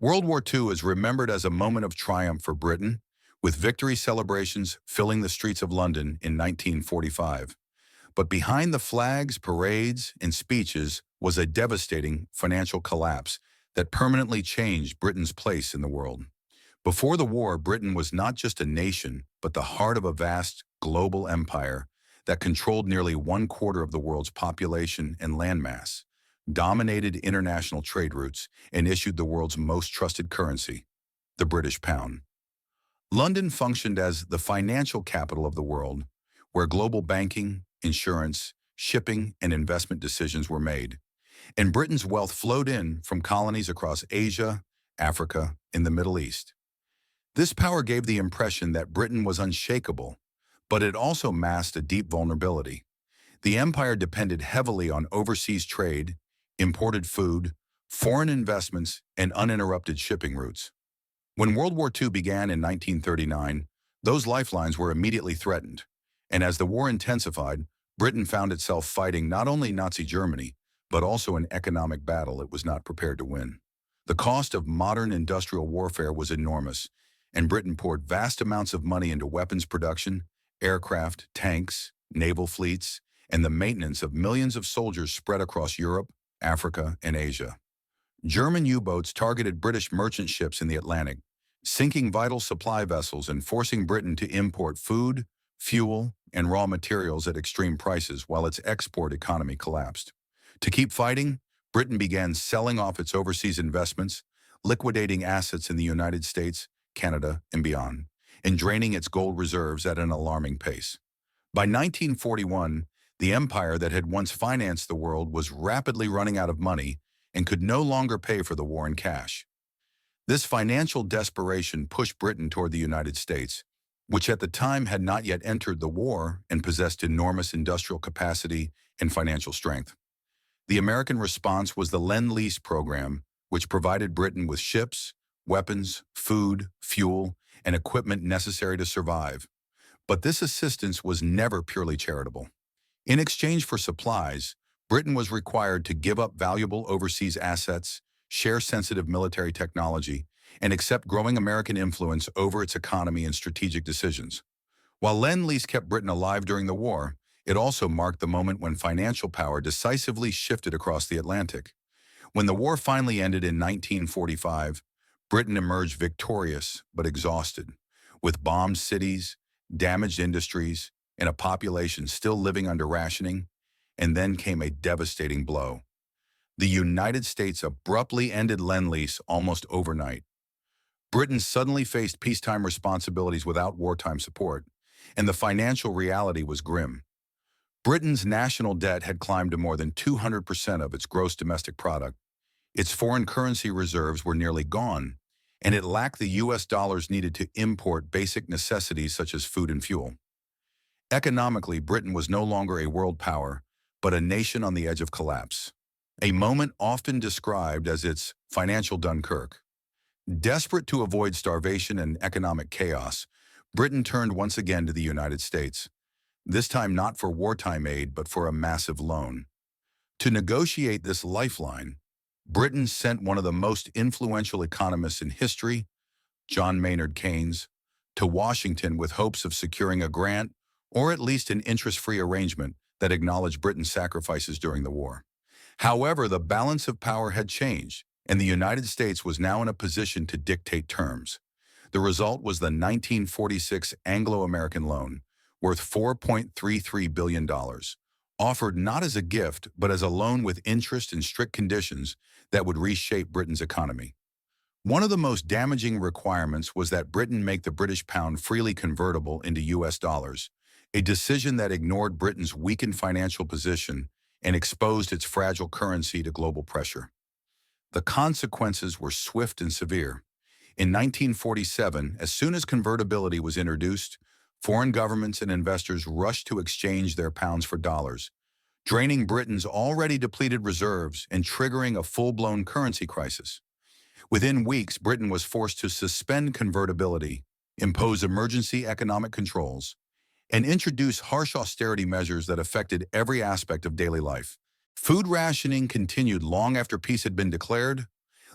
World War II is remembered as a moment of triumph for Britain, with victory celebrations filling the streets of London in 1945. But behind the flags, parades, and speeches was a devastating financial collapse that permanently changed Britain's place in the world. Before the war, Britain was not just a nation, but the heart of a vast global empire that controlled nearly one-quarter of the world's population and landmass, dominated international trade routes, and issued the world's most trusted currency, the British pound. London functioned as the financial capital of the world, where global banking, insurance, shipping, and investment decisions were made, and Britain's wealth flowed in from colonies across Asia, Africa, and the Middle East. This power gave the impression that Britain was unshakable, but it also masked a deep vulnerability. The empire depended heavily on overseas trade, imported food, foreign investments, and uninterrupted shipping routes. When World War II began in 1939, those lifelines were immediately threatened, and as the war intensified, Britain found itself fighting not only Nazi Germany, but also an economic battle it was not prepared to win. The cost of modern industrial warfare was enormous, and Britain poured vast amounts of money into weapons production, aircraft, tanks, naval fleets, and the maintenance of millions of soldiers spread across Europe, Africa, and Asia. German U-boats targeted British merchant ships in the Atlantic, sinking vital supply vessels and forcing Britain to import food, fuel, and raw materials at extreme prices while its export economy collapsed. To keep fighting, Britain began selling off its overseas investments, liquidating assets in the United States, Canada, and beyond, and draining its gold reserves at an alarming pace. By 1941, the empire that had once financed the world was rapidly running out of money and could no longer pay for the war in cash. This financial desperation pushed Britain toward the United States, which at the time had not yet entered the war and possessed enormous industrial capacity and financial strength. The American response was the Lend-Lease program, which provided Britain with ships, weapons, food, fuel, and equipment necessary to survive. But this assistance was never purely charitable. In exchange for supplies, Britain was required to give up valuable overseas assets, share sensitive military technology, and accept growing American influence over its economy and strategic decisions. While Lend-Lease kept Britain alive during the war, it also marked the moment when financial power decisively shifted across the Atlantic. When the war finally ended in 1945, Britain emerged victorious but exhausted, with bombed cities, damaged industries, and a population still living under rationing, and then came a devastating blow. The United States abruptly ended Lend-Lease almost overnight. Britain suddenly faced peacetime responsibilities without wartime support, and the financial reality was grim. Britain's national debt had climbed to more than 200% of its gross domestic product. Its foreign currency reserves were nearly gone, and it lacked the US dollars needed to import basic necessities such as food and fuel. Economically, Britain was no longer a world power, but a nation on the edge of collapse, a moment often described as its financial Dunkirk. Desperate to avoid starvation and economic chaos, Britain turned once again to the United States, this time not for wartime aid but for a massive loan. To negotiate this lifeline, Britain sent one of the most influential economists in history, John Maynard Keynes, to Washington with hopes of securing a grant or at least an interest-free arrangement that acknowledged Britain's sacrifices during the war. However, the balance of power had changed, and the United States was now in a position to dictate terms. The result was the 1946 Anglo-American Loan, worth $4.33 billion, offered not as a gift but as a loan with interest and strict conditions that would reshape Britain's economy. One of the most damaging requirements was that Britain make the British pound freely convertible into US dollars, a decision that ignored Britain's weakened financial position and exposed its fragile currency to global pressure. The consequences were swift and severe. In 1947, as soon as convertibility was introduced, foreign governments and investors rushed to exchange their pounds for dollars, draining Britain's already depleted reserves and triggering a full-blown currency crisis. Within weeks, Britain was forced to suspend convertibility, impose emergency economic controls, and introduce harsh austerity measures that affected every aspect of daily life. Food rationing continued long after peace had been declared,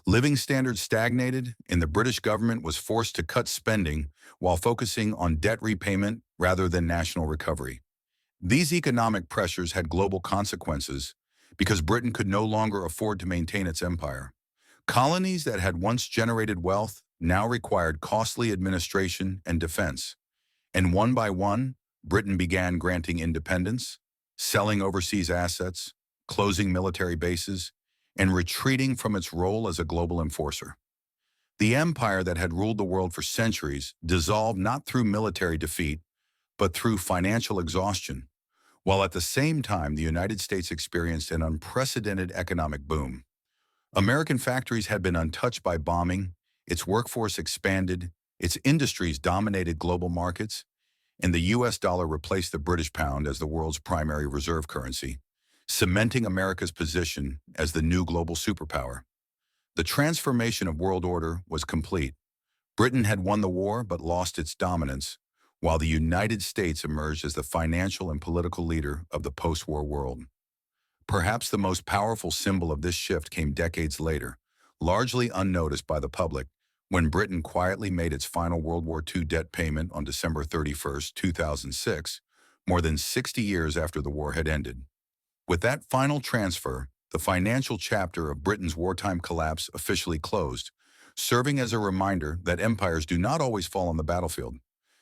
Living standards stagnated, and the British government was forced to cut spending while focusing on debt repayment rather than national recovery. These economic pressures had global consequences because Britain could no longer afford to maintain its empire. Colonies that had once generated wealth now required costly administration and defense. And one by one, Britain began granting independence, selling overseas assets, closing military bases, and retreating from its role as a global enforcer. The empire that had ruled the world for centuries dissolved not through military defeat, but through financial exhaustion, while at the same time the United States experienced an unprecedented economic boom. American factories had been untouched by bombing, its workforce expanded, its industries dominated global markets, and the US dollar replaced the British pound as the world's primary reserve currency, cementing America's position as the new global superpower. The transformation of world order was complete. Britain had won the war but lost its dominance, while the United States emerged as the financial and political leader of the post-war world. Perhaps the most powerful symbol of this shift came decades later, largely unnoticed by the public, when Britain quietly made its final World War II debt payment on December 31, 2006, more than 60 years after the war had ended. With that final transfer, the financial chapter of Britain's wartime collapse officially closed, serving as a reminder that empires do not always fall on the battlefield.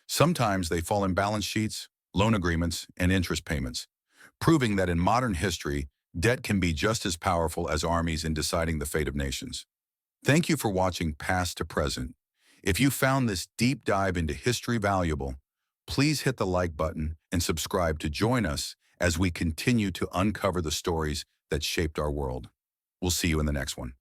Sometimes they fall in balance sheets, loan agreements, and interest payments, proving that in modern history, debt can be just as powerful as armies in deciding the fate of nations. Thank you for watching Past to Present. If you found this deep dive into history valuable, please hit the like button and subscribe to join us as we continue to uncover the stories that shaped our world. We'll see you in the next one.